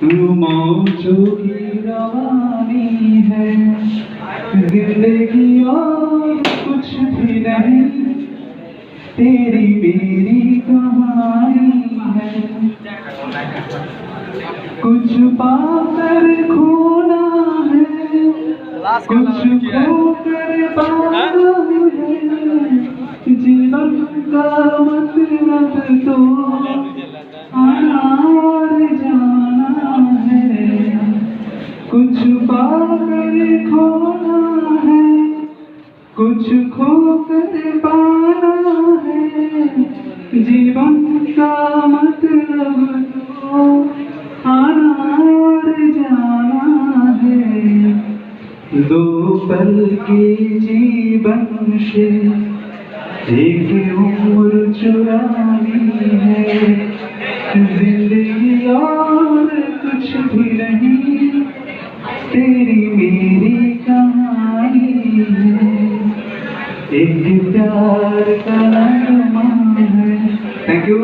मौजों की रवानी है जिंदगी और कुछ भी नहीं, तेरी मेरी कहानी है। कुछ पाकर खोना है, कुछ खोकर पाना है, जीवन का मतलब तो आना और जाना है। कुछ पाकर खोना है, कुछ खोकर पाना है, जीवन का मतलब तो आना और जाना है। दो पल के जीवन से एक उम्र चुरानी है, जिंदगी और कुछ भी नहीं, तेरी मेरी कहानी है, एक प्यार का नगमा है। Thank you.